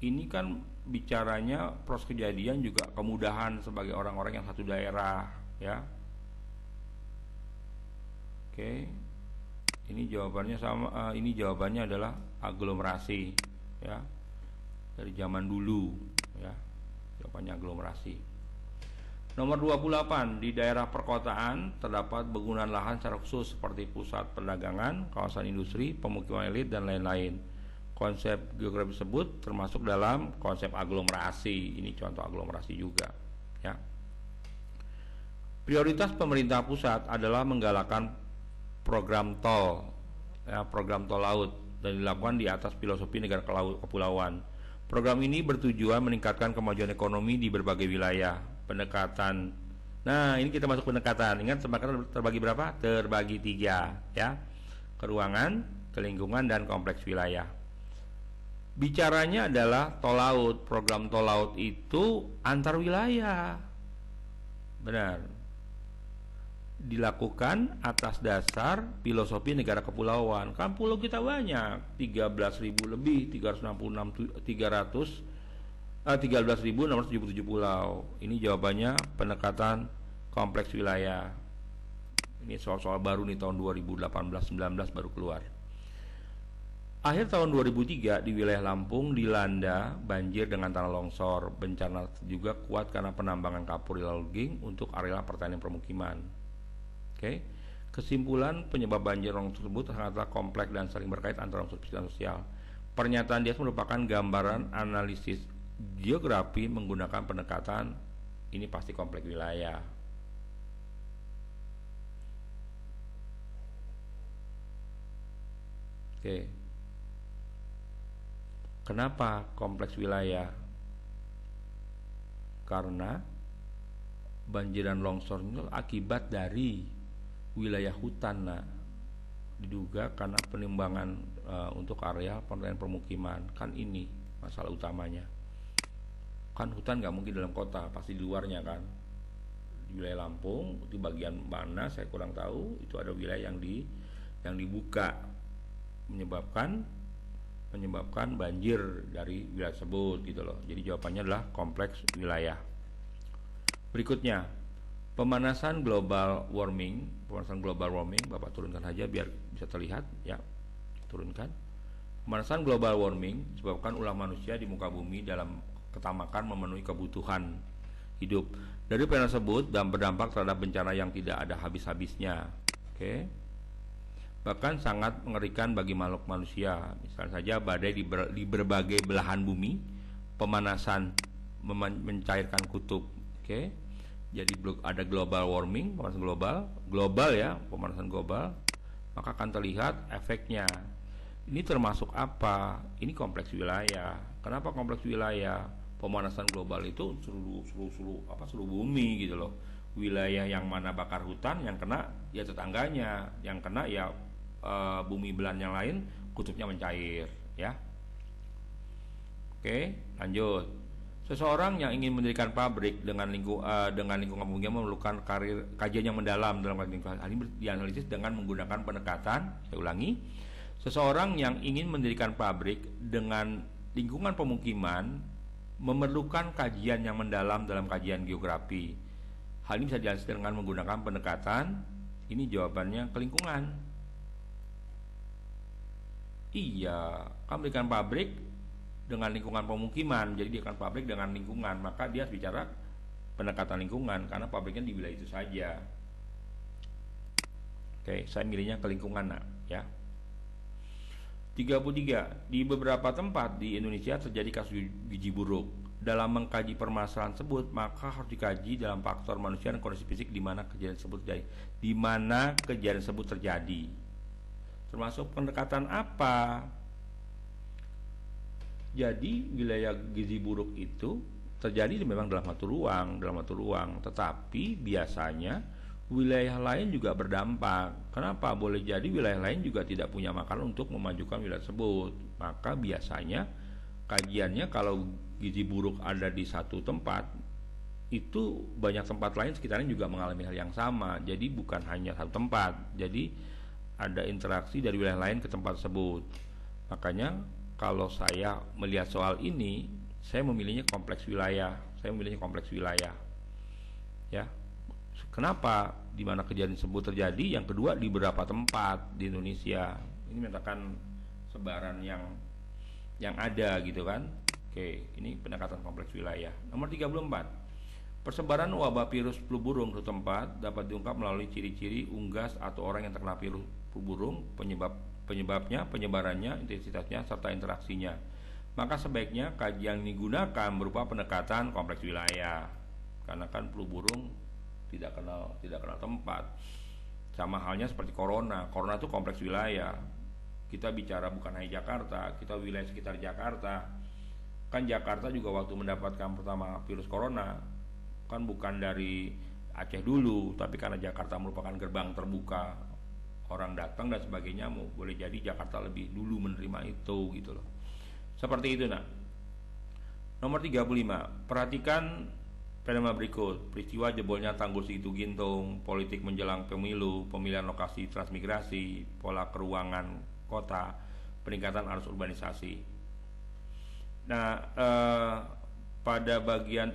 Ini kan bicaranya proses kejadian juga kemudahan sebagai orang-orang yang satu daerah, ya. Oke. Ini jawabannya sama. Ini jawabannya adalah aglomerasi, ya. Dari zaman dulu, ya. Jawabannya aglomerasi. Nomor 28, di daerah perkotaan terdapat bangunan lahan secara khusus seperti pusat perdagangan, kawasan industri, pemukiman elit dan lain-lain. Konsep geografi tersebut termasuk dalam konsep aglomerasi. Ini contoh aglomerasi juga, ya. Prioritas pemerintah pusat adalah menggalakkan program tol, ya, program tol laut, dan dilakukan di atas filosofi negara kepulauan. Program ini bertujuan meningkatkan kemajuan ekonomi di berbagai wilayah. Pendekatan. Nah, ini kita masuk pendekatan. Ingat pendekatan terbagi berapa? Terbagi 3, ya. Keruangan, kelingkungan, dan kompleks wilayah. Bicaranya adalah tol laut. Program tol laut itu antar wilayah. Benar. Dilakukan atas dasar filosofi negara kepulauan. Kan pulau kita banyak, 13.000 lebih, 13.677 pulau. Ini jawabannya pendekatan kompleks wilayah. Ini soal-soal baru nih, tahun 2018-19 baru keluar. Akhir tahun 2003 di wilayah Lampung dilanda banjir dengan tanah longsor. Bencana juga kuat karena penambangan kapur di logging untuk area pertanian permukiman. Oke. Kesimpulan, penyebab banjir longsor tersebut sangatlah kompleks dan saling berkait antara unsur fisik dan sosial. Pernyataan dia merupakan gambaran analisis geografi menggunakan pendekatan ini pasti kompleks wilayah. Oke. Kenapa kompleks wilayah? Karena banjir dan longsor itu akibat dari wilayah hutan. Nah, diduga karena penimbangan untuk area penerimaan permukiman. Kan ini masalah utamanya. Kan hutan nggak mungkin dalam kota, pasti di luarnya kan. Di wilayah Lampung, di bagian mana saya kurang tahu, itu ada wilayah yang dibuka menyebabkan banjir dari wilayah tersebut gitu loh. Jadi jawabannya adalah kompleks wilayah. Berikutnya, pemanasan global warming. Bapak turunkan saja biar bisa terlihat ya. Turunkan. Pemanasan global warming disebabkan ulah manusia di muka bumi dalam ketamakan memenuhi kebutuhan hidup. Dari fenomena tersebut dan berdampak terhadap bencana yang tidak ada habis-habisnya. Oke. Bahkan sangat mengerikan bagi makhluk manusia. Misalnya saja badai di berbagai belahan bumi, pemanasan mencairkan kutub. Oke. Jadi ada global warming, pemanasan global ya, pemanasan global, maka akan terlihat efeknya. Ini termasuk apa? Ini kompleks wilayah. Kenapa kompleks wilayah? Pemanasan global itu seluruh bumi gitu loh. Wilayah yang mana bakar hutan, yang kena ya tetangganya, yang kena ya bumi belahan yang lain, kutubnya mencair ya. Oke, lanjut. Seseorang yang ingin mendirikan pabrik dengan lingkungan pemukiman memerlukan kajian yang mendalam dalam lingkungan. Hal ini dianalisis dengan menggunakan pendekatan. Saya ulangi, seseorang yang ingin mendirikan pabrik dengan lingkungan pemukiman memerlukan kajian yang mendalam dalam kajian geografi. Hal ini bisa dianalisis dengan menggunakan pendekatan. Ini jawabannya ke lingkungan. Iya, kan mendirikan pabrik dengan lingkungan pemukiman, jadi dia akan pabrik dengan lingkungan, maka dia harus bicara pendekatan lingkungan karena pabriknya di wilayah itu saja. Oke, saya milihnya ke lingkungan ya. 33. Di beberapa tempat di Indonesia terjadi kasus gizi buruk. Dalam mengkaji permasalahan tersebut, maka harus dikaji dalam faktor manusia dan kondisi fisik di mana kejadian tersebut terjadi. Termasuk pendekatan apa? Jadi wilayah gizi buruk itu terjadi memang dalam satu ruang, tetapi biasanya wilayah lain juga berdampak. Kenapa? Boleh jadi wilayah lain juga tidak punya makanan untuk memajukan wilayah tersebut. Maka biasanya kajiannya kalau gizi buruk ada di satu tempat, itu banyak tempat lain sekitarnya juga mengalami hal yang sama. Jadi bukan hanya satu tempat. Jadi ada interaksi dari wilayah lain ke tempat tersebut. Makanya kalau saya melihat soal ini, saya memilihnya kompleks wilayah. Ya. Kenapa? Di mana kejadian tersebut terjadi? Yang kedua, di beberapa tempat di Indonesia. Ini menyatakan sebaran yang ada gitu kan. Oke, ini pendekatan kompleks wilayah. Nomor 34. Persebaran wabah virus flu burung di tempat dapat diungkap melalui ciri-ciri unggas atau orang yang terkena virus flu burung, penyebabnya, penyebarannya, intensitasnya, serta interaksinya. Maka sebaiknya kajian yang digunakan berupa pendekatan kompleks wilayah. Karena kan flu burung tidak kenal tempat. Sama halnya seperti corona itu kompleks wilayah. Kita bicara bukan hanya Jakarta, kita wilayah sekitar Jakarta. Kan Jakarta juga waktu mendapatkan pertama virus corona kan bukan dari Aceh dulu, tapi karena Jakarta merupakan gerbang terbuka, orang datang dan sebagainya, boleh jadi Jakarta lebih dulu menerima itu gitu loh. Seperti itu Nomor 35. Perhatikan fenomena berikut. Peristiwa jebolnya tanggul Situ Gintung, politik menjelang pemilu, pemilihan lokasi transmigrasi, pola keruangan kota, peningkatan arus urbanisasi. Pada bagian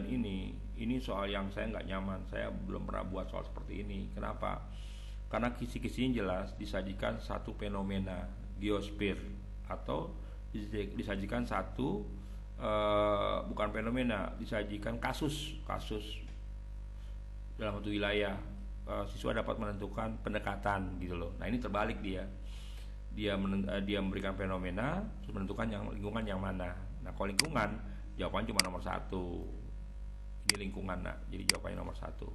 ini soal yang saya nggak nyaman. Saya belum pernah buat soal seperti ini. Kenapa? Karena kisi-kisinya jelas disajikan satu fenomena geosfer atau disajikan satu bukan fenomena, disajikan kasus dalam satu wilayah. siswa dapat menentukan pendekatan gitu loh. Nah ini terbalik dia memberikan fenomena terus menentukan yang lingkungan yang mana. Nah kalau lingkungan jawabannya cuma nomor satu, ini lingkungan. Nah jadi jawabannya nomor satu,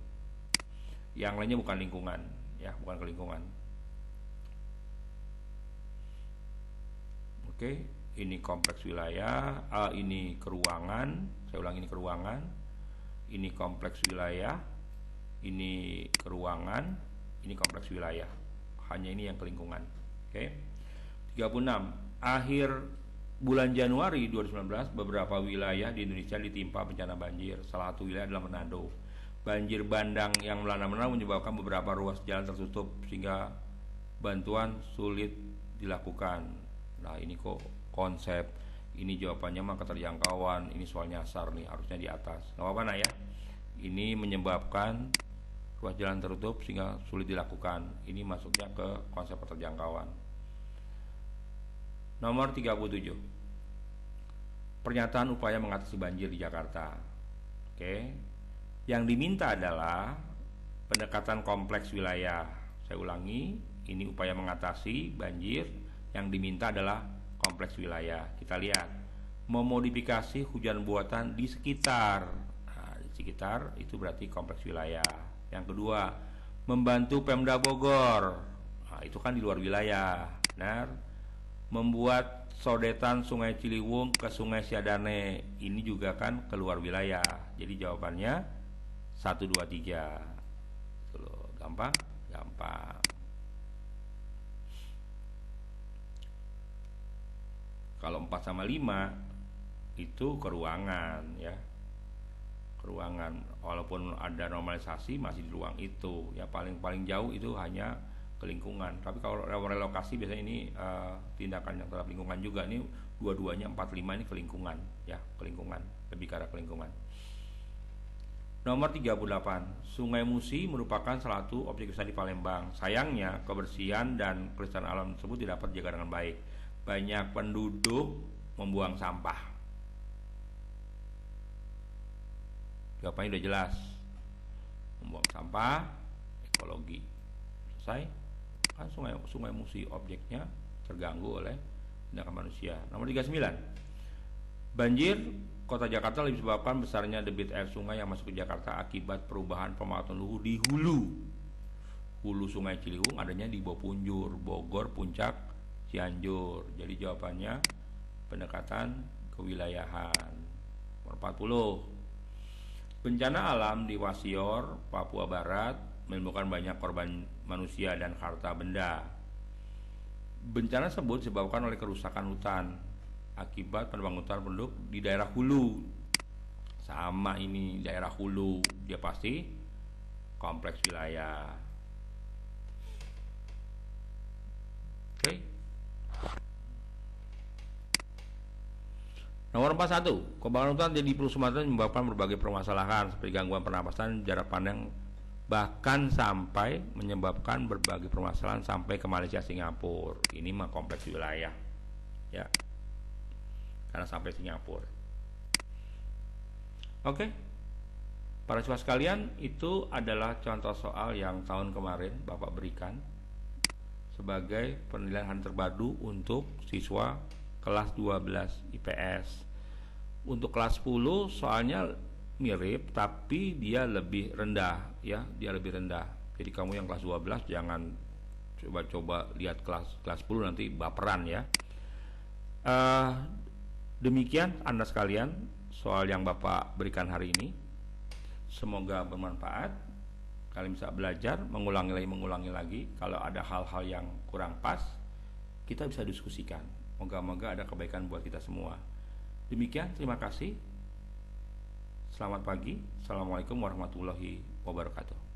yang lainnya bukan lingkungan ya, bukan ke lingkungan. Oke, ini kompleks wilayah, ini keruangan, saya ulang, ini keruangan, ini kompleks wilayah, ini keruangan, ini kompleks wilayah. Hanya ini yang ke lingkungan. Oke. 36. Akhir bulan Januari 2019, beberapa wilayah di Indonesia ditimpa bencana banjir. Salah satu wilayah adalah Manado. Banjir bandang yang melanda Manado menyebabkan beberapa ruas jalan tertutup sehingga bantuan sulit dilakukan. Nah ini kok konsep, ini jawabannya mah keterjangkauan, ini soal nyasar nih, harusnya di atas. Gak apa-apa nah ya. Ini menyebabkan ruas jalan tertutup sehingga sulit dilakukan. Ini masuknya ke konsep keterjangkauan. Nomor 37. Pernyataan upaya mengatasi banjir di Jakarta. Oke. Yang diminta adalah pendekatan kompleks wilayah. Saya ulangi, ini upaya mengatasi banjir. Yang diminta adalah kompleks wilayah. Kita lihat, memodifikasi hujan buatan di sekitar. Nah, di sekitar itu berarti kompleks wilayah. Yang kedua, membantu Pemda Bogor. Nah, itu kan di luar wilayah. Benar. Membuat sodetan Sungai Ciliwung ke Sungai Siadane. Ini juga kan keluar wilayah. Jadi jawabannya 1, 2, 3. Itu loh, gampang? Gampang. Kalau 4 sama 5 itu keruangan ya. Keruangan, walaupun ada normalisasi masih di ruang itu. Ya paling jauh itu hanya ke lingkungan. Tapi kalau relokasi biasanya ini tindakan yang terhadap lingkungan juga. Ini dua-duanya 4, 5 ini ke lingkungan ya, ke lingkungan, lebih ke arah ke lingkungan. Nomor 38. Sungai Musi merupakan salah satu objek wisata di Palembang. Sayangnya kebersihan dan kelestarian alam tersebut tidak dapat dijaga dengan baik. Banyak penduduk membuang sampah. Jawabannya udah jelas. Membuang sampah, ekologi. Selesai. Kan sungai Musi objeknya terganggu oleh tindakan manusia. Nomor 39. Banjir Kota Jakarta lebih disebabkan besarnya debit air sungai yang masuk ke Jakarta akibat perubahan pemanfaatan luhur di hulu Sungai Ciliwung, adanya di Bopunjur, Bogor, Puncak, Cianjur. Jadi jawabannya pendekatan kewilayahan. Nomor 40. Bencana alam di Wasior, Papua Barat menimbulkan banyak korban manusia dan harta benda. Bencana tersebut disebabkan oleh kerusakan hutan akibat penebangan penduduk di daerah hulu. Sama ini daerah hulu, dia pasti kompleks wilayah. Oke. Nomor 41. Kebakaran hutan di Pulau Sumatera menyebabkan berbagai permasalahan seperti gangguan pernapasan, jarak pandang, bahkan sampai menyebabkan berbagai permasalahan sampai ke Malaysia, Singapura. Ini mah kompleks wilayah ya, karena sampai Singapura. Oke, para siswa sekalian, itu adalah contoh soal yang tahun kemarin Bapak berikan sebagai penilaian hari terpadu untuk siswa kelas 12 IPS. Untuk kelas 10 soalnya mirip tapi dia lebih rendah ya, dia lebih rendah. Jadi kamu yang kelas 12 jangan coba lihat kelas 10 nanti baperan ya. Demikian Anda sekalian soal yang Bapak berikan hari ini. Semoga bermanfaat. Kalian bisa belajar, mengulangi lagi. Kalau ada hal-hal yang kurang pas, kita bisa diskusikan. Moga-moga ada kebaikan buat kita semua. Demikian, terima kasih. Selamat pagi. Assalamualaikum warahmatullahi wabarakatuh.